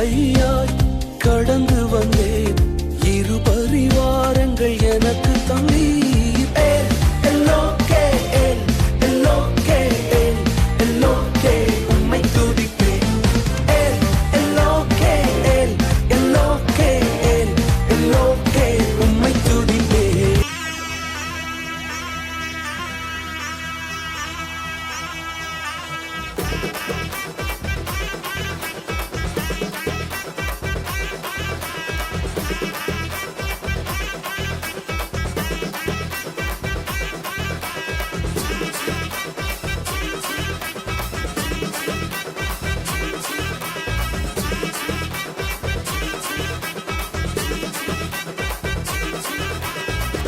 கையாய் கடந்து வந்தேன் இரு பரிவாரங்கள் எனக்கு தந்தீர் உம்மை துதிப்பேன் உம்மை துதிப்பேன்.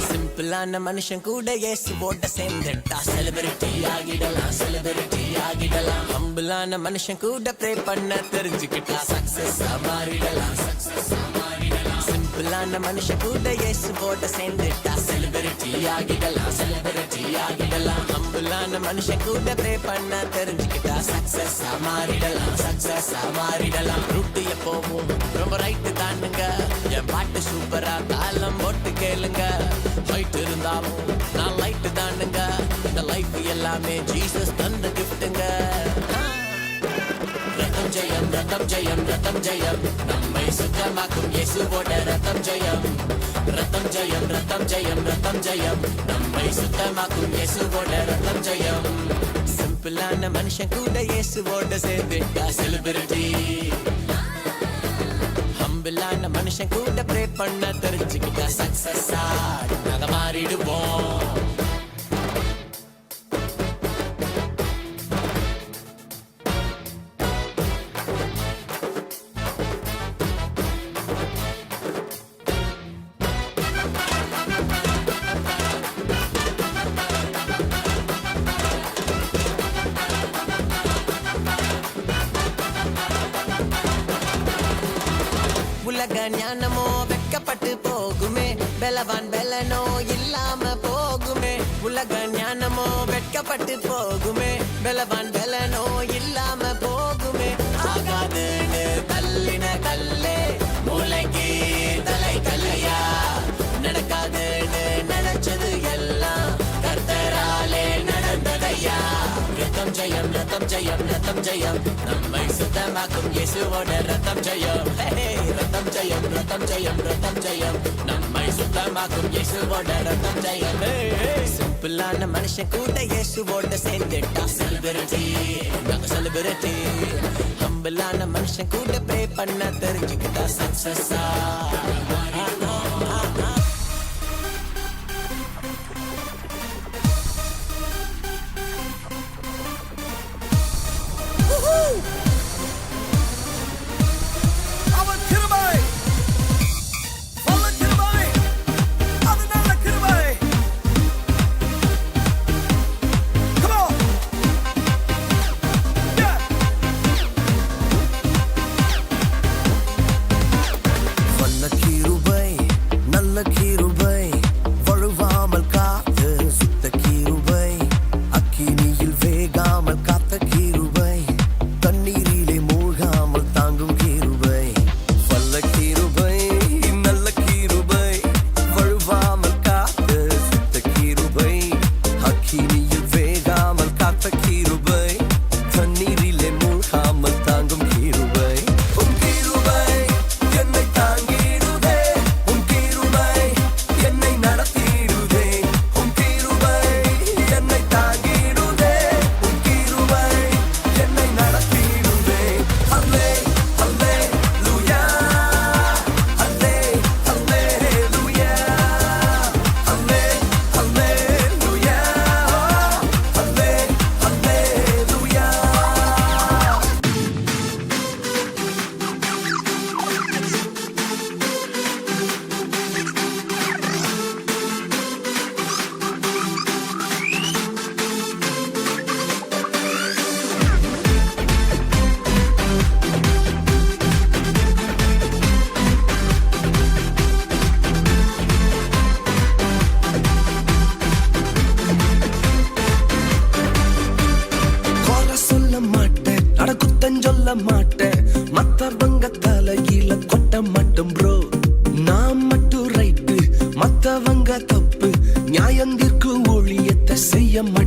சிம்பிளான மனுஷன் கூட இயேசுவோட சேர்ந்துட்டா செலிபிரிட்டி ஆகிடலாம், செலிபிரிட்டி ஆகிடலாம். ஹம்பிளான மனுஷன் கூட ப்ரே பண்ண தெரிஞ்சுக்கிட்டா சக்சஸ் மாறிடலாம், சக்சஸ் மாறிடலாம். சிம்பிளான மனுஷன் கூட இயேசுவோட சேர்ந்துட்டா செலிபிரிட்டி ஆகிடலாம், செலிபிரிட்டி ஆகிடலாம். ஹம்பிளான மனுஷன் கூட ப்ரே பண்ண தெரிஞ்சுக்கிட்டா சக்சஸ் மாறிடலாம், சக்சஸ் மாறிடலாம். ரூட்டு எப்போவும் ரொம்ப ரைட்டு தானுங்க, என் பாட்டு சூப்பரா தாளம் போட்டு கேளுங்க. ஹைட் இருந்தாலும் நான் லைட்டு தானுங்க, இந்த லைஃப் எல்லாமே ஜீசஸ் தந்த கிஃப்ட்டுங்க. ரத்தம் ஜெயம், ரத்தம் ஜெயம், ரத்தம் ஜெயம், நம்மை சுத்தமாக்கும் இயேசுவோட ரத்தம் ஜெயம். ரத்தம் ஜெயம், ரத்தம் ஜெயம், ரத்தம் ஜெயம், நம்மை சுத்தமாக்கும் இயேசுவோட ரத்தம் ஜெயம். சிம்பிளான மனுஷன் கூட இயேசுவோட சேர்ந்துட்டா செலிபிரிட்டி. ஹம்பிளான மனுஷன் கூட ப்ரே பண்ண தெரிஞ்சுக்கிட்டா சக்சஸா நாங்க மாறிடுவோம். உலக ஞானமோ வெட்கப்பட்டு போகுமே, பலவான் பலனோ இல்லாம போகுமே. உலக ஞானமோ வெட்கப்பட்டு போகுமே, பலவான் பலனோ இல்லாம போகுமே. ஆகாதுன்னு தள்ளின கல்லே மூளைக்கு தலை கல்லையா, நடக்காதுன்னு நினைச்சது எல்லாம் கர்த்தராலே நடந்ததையா. ரத்தம் ஜெயம், ரத்தம் ஜெயம், ரத்தம் ஜெயம், நம்மை சுத்தமாக்கும் இயேசுவோட ரத்தம் ஜெயம். ரத்தம் ஜெயம், ரத்தம் ஜெயம், ரத்தம் ஜெயம், நம்மை சுத்தமாக்கும் இயேசுவோட ரத்தம் ஜெயம். சிம்பிளான மனுஷன் கூட இயேசுவோட சேர்ந்துட்டா செலிபிரிட்டி, நாங்க செலிபிரிட்டி. ஹம்பிளான மனுஷன் கூட ப்ரே பண்ண தெரிஞ்சுக்கிட்டா சக்சஸா. மாட்டேன், மத்தவங்க தலையில கொட்ட மாட்டோம் ப்ரோ. நான் மட்டும் ரைட்டு, மத்தவங்க தப்பு, நியாயந்திற்கு ஒழியத்தை செய்ய மாட்டேன்.